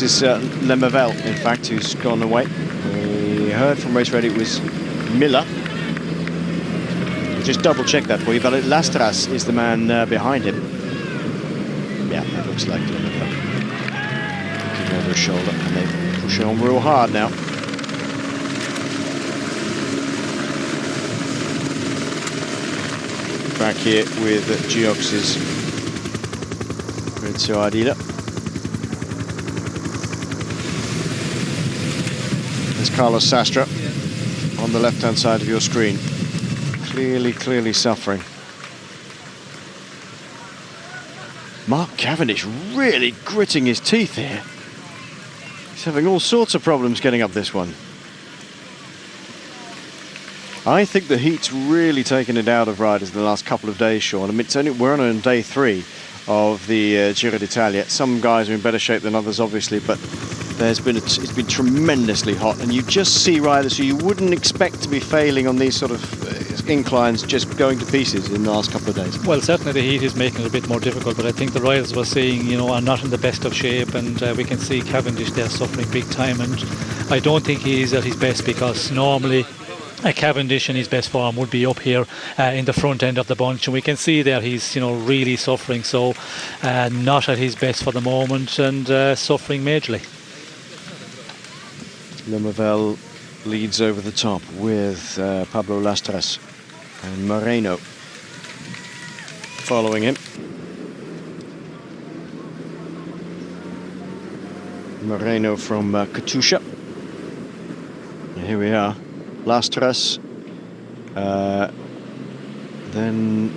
This is Lemavelle, in fact, who's gone away. We heard from Race Ready it was Miller. We'll just double check that for you, but Lastras is the man behind him. Yeah, that looks like Lemavelle. Looking over his shoulder, and they're pushing on real hard now. Back here with Geox's Rizzo Ardila. There's Carlos Sastre on the left-hand side of your screen. Clearly suffering. Mark Cavendish really gritting his teeth here. He's having all sorts of problems getting up this one. I think the heat's really taken it out of riders in the last couple of days, Sean. I mean, we're on day 3 of the Giro d'Italia. Some guys are in better shape than others, obviously, but it's been tremendously hot, and you just see riders who you wouldn't expect to be failing on these sort of inclines just going to pieces in the last couple of days. Well, certainly the heat is making it a bit more difficult, but I think the riders we're seeing, you know, are not in the best of shape, and we can see Cavendish there suffering big time, and I don't think he's at his best, because normally Cavendish in his best form would be up here in the front end of the bunch, and we can see there he's, you know, really suffering, so not at his best for the moment, and suffering majorly. Lemavelle leads over the top with Pablo Lastras and Moreno following him. Moreno from Katusha. And here we are. Lastras, then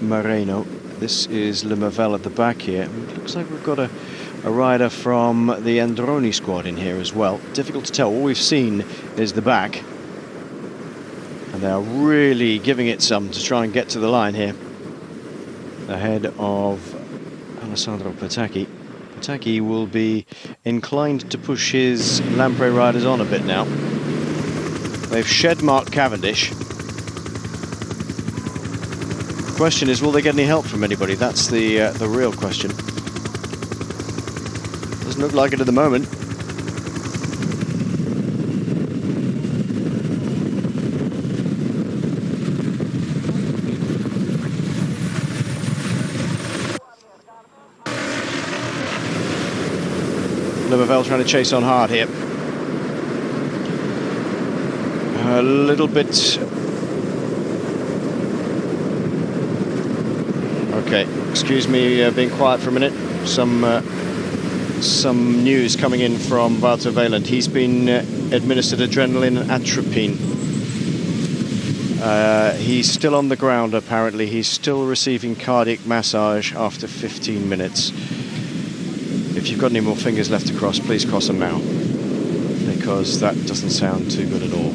Moreno. This is Lemavelle at the back here. It looks like we've got a rider from the Androni squad in here as well. Difficult to tell. All we've seen is the back. And they are really giving it some to try and get to the line here. Ahead of Alessandro Patacchi. Patacchi will be inclined to push his Lampre riders on a bit now. They've shed Mark Cavendish. The question is, will they get any help from anybody? That's the real question. Doesn't look like it at the moment. Lemavelle trying to chase on hard here. A little bit. Okay, excuse me being quiet for a minute. Some news coming in from Wouter Weyland. He's been administered adrenaline and atropine. He's still on the ground, apparently. He's still receiving cardiac massage after 15 minutes. If you've got any more fingers left to cross, please cross them now, because that doesn't sound too good at all.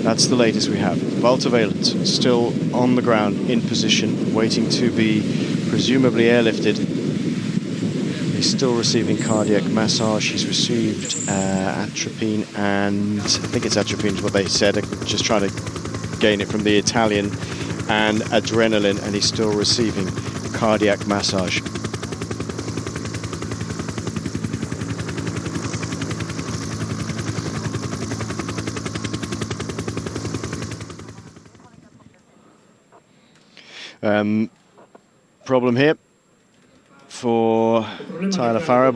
That's the latest we have. Wouter Weyland still on the ground, in position, waiting to be presumably airlifted. He's still receiving cardiac massage. He's received atropine, and I think it's atropine is what they said. I'm just trying to gain it from the Italian, and adrenaline, and he's still receiving cardiac massage. Problem here for Tyler Farah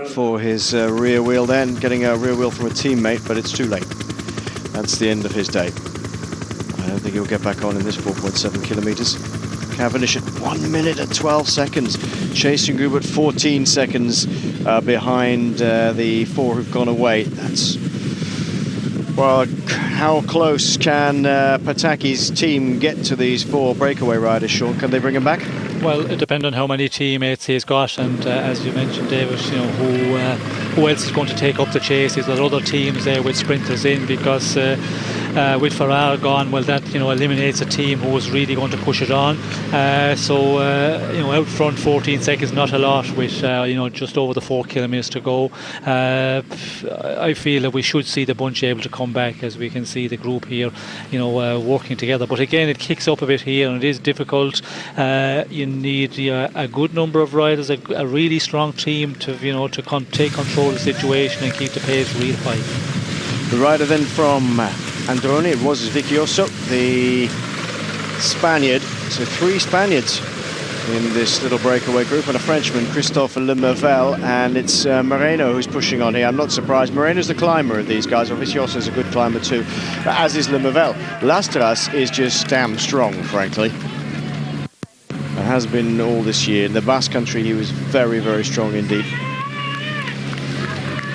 for his rear wheel, then getting a rear wheel from a teammate, but it's too late. That's the end of his day. I don't think he'll get back on in this 4.7 kilometers. Cavendish at 1 minute and 12 seconds. Chasing Group at 14 seconds behind the 4 who've gone away. That's, well, how close can Patacchi's team get to these 4 breakaway riders, Sean? Can they bring them back? Well, it depends on how many teammates he's got, and as you mentioned, David, you know, who else is going to take up the chase? Is there other teams there with sprinters in? Because with Farrar gone, well, that eliminates a team who was really going to push it on. So out front, 14 seconds, not a lot with just over the 4 kilometres to go. I feel that we should see the bunch able to come back, as we can see the group here, working together. But again, it kicks up a bit here, and it is difficult. You need a good number of riders, a really strong team to take control of the situation and keep the pace real high. The rider then from Androni, it was Vicioso, the Spaniard. So 3 Spaniards in this little breakaway group, and a Frenchman, Christophe Lemavelle, and it's Moreno who's pushing on here. I'm not surprised. Moreno's the climber of these guys. Vicioso's a good climber too, as is Lemavelle. Lastras is just damn strong, frankly. It has been all this year. In the Basque Country, he was very, very strong indeed.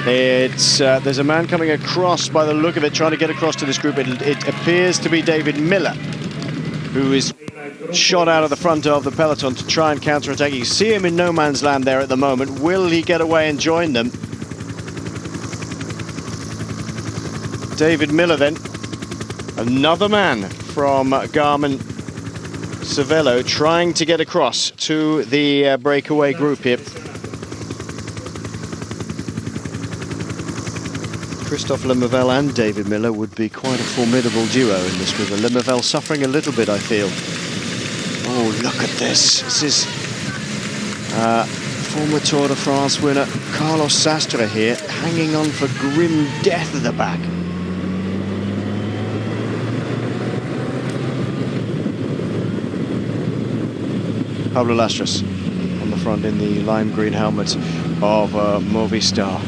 There's a man coming across by the look of it, trying to get across to this group. It appears to be David Miller, who is shot out of the front of the peloton to try and counter-attack. You see him in no man's land there at the moment. Will he get away and join them? David Miller then, another man from Garmin Cervelo, trying to get across to the breakaway group here. Christophe Lemavelle and David Miller would be quite a formidable duo in this group. Lemavelle suffering a little bit, I feel. Oh, look at this. This is former Tour de France winner Carlos Sastre here, hanging on for grim death at the back. Pablo Lastras on the front in the lime green helmet of Movistar.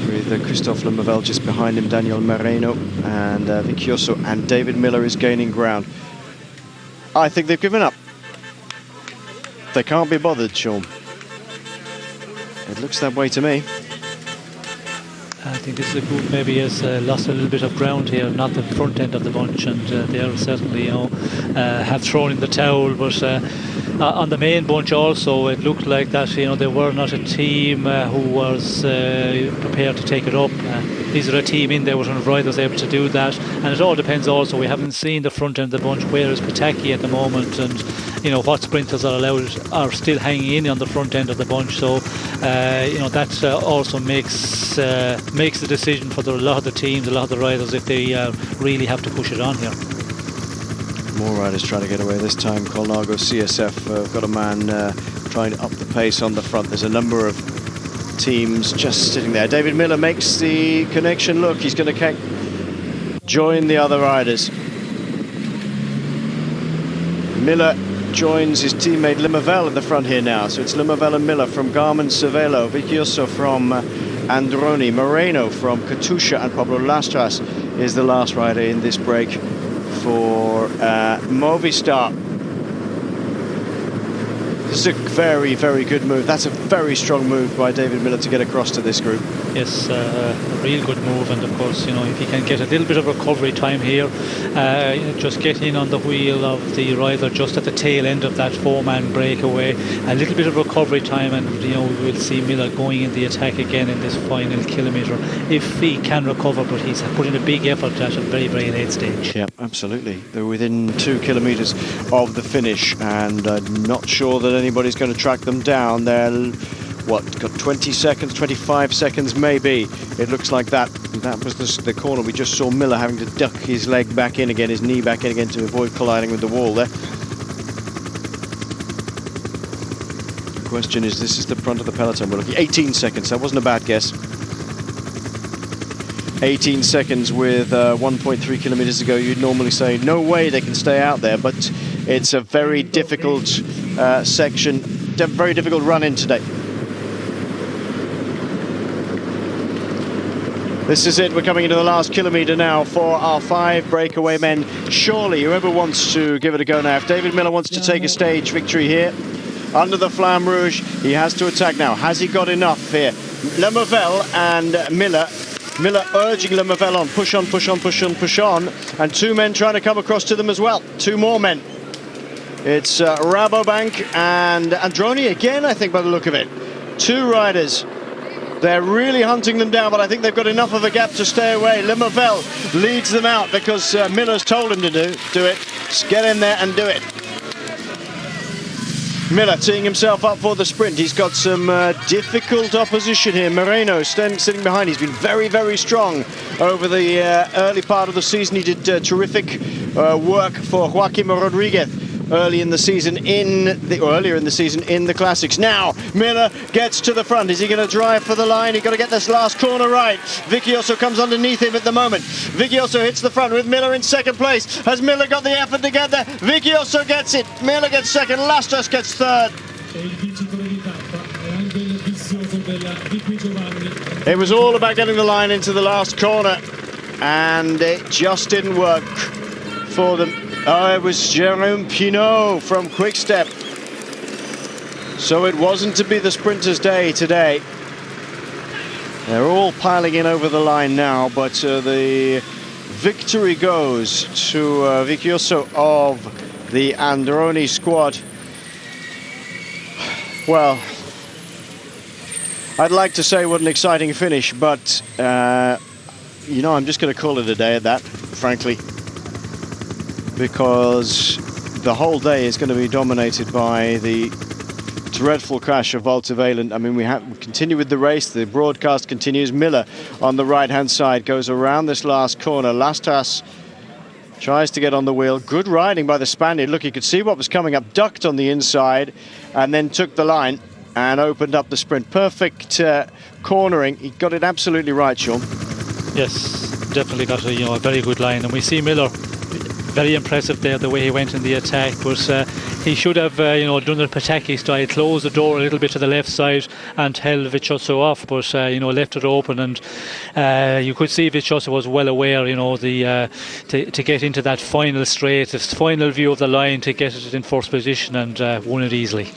With Christophe Lemavelle just behind him, Daniel Moreno and Vicioso, and David Miller is gaining ground. I think they've given up. They can't be bothered, Sean. It looks that way to me. I think this is a group maybe has lost a little bit of ground here, not the front end of the bunch, and they are certainly, have thrown in the towel. But on the main bunch also, it looked like that, they were not a team who was prepared to take it up. These are a team in there with enough riders able to do that, and it all depends also. We haven't seen the front end of the bunch. Where is Pataki at the moment, and what sprinters are still hanging in on the front end of the bunch. So that also makes the decision for a lot of the teams, a lot of the riders, if they really have to push it on here. More riders trying to get away this time. Colnago CSF got a man trying to up the pace on the front. There's a number of teams just sitting there. David Miller makes the connection. Look, he's going to join the other riders. Miller joins his teammate Lemavelle at the front here now. So it's Lemavelle and Miller from Garmin Cervelo, Vicioso from Androni, Moreno from Katusha, and Pablo Lastras is the last rider in this break for Movistar. This is a very, very good move. That's a very strong move by David Miller to get across to this group. Yes, a real good move, and of course, if he can get a little bit of recovery time here, just get in on the wheel of the rider just at the tail end of that 4-man breakaway, a little bit of recovery time, and we'll see Miller going in the attack again in this final kilometre if he can recover. But he's put in a big effort at a very, very late stage. Yeah, absolutely. They're within 2 kilometres of the finish, and I'm not sure that anybody's going to track them down. They're got 20 seconds, 25 seconds maybe. It looks like that. That was the corner. We just saw Miller having to duck his leg back in again, his knee back in again, to avoid colliding with the wall there. The question is, this is the front of the peloton. We're looking 18 seconds. That wasn't a bad guess. 18 seconds with 1.3 kilometres to go. You'd normally say, no way they can stay out there, but it's a very difficult section, very difficult run in today. This is it. We're coming into the last kilometre now for our 5 breakaway men. Surely, whoever wants to give it a go now, if David Miller wants to take a stage victory here, under the Flamme Rouge, he has to attack now. Has he got enough here? Lemavelle and Miller. Miller urging Lemavelle on. Push on, push on, push on, push on. And 2 men trying to come across to them as well. 2 more men. It's Rabobank and Androni again, I think, by the look of it. 2 riders They're really hunting them down, but I think they've got enough of a gap to stay away. Lemavelle leads them out because Miller's told him to do it. Just get in there and do it. Miller teeing himself up for the sprint. He's got some difficult opposition here. Moreno sitting behind. He's been very, very strong over the early part of the season. He did terrific work for Joaquim Rodriguez earlier in the season in the classics. Now Miller gets to the front. Is he going to drive for the line? He's got to get this last corner right. Vicchioso comes underneath him at the moment. Vicchioso hits the front with Miller in second place. Has Miller got the effort to get there? Vicchioso gets it. Miller gets second. Lastas gets third. It was all about getting the line into the last corner, and it just didn't work for them. Oh, it was Jérôme Pinault from Quick-Step. So it wasn't to be the sprinters' day today. They're all piling in over the line now, but the victory goes to Vicchioso of the Androni squad. Well, I'd like to say what an exciting finish, but you know, I'm just going to call it a day at that, frankly, because the whole day is going to be dominated by the dreadful crash of Multivalent. I mean, we continue with the race. The broadcast continues. Miller on the right-hand side goes around this last corner. Lastas tries to get on the wheel. Good riding by the Spaniard. Look, you could see what was coming up. Ducked on the inside and then took the line and opened up the sprint. Perfect cornering. He got it absolutely right, Sean. Yes, definitely got a very good line. And we see Miller very impressive there, the way he went in the attack, but he should have done the Pataki style, closed the door a little bit to the left side and held Vicchioso off, but left it open, and you could see Vicchioso was well aware, to get into that final straight, this final view of the line, to get it in first position, and won it easily.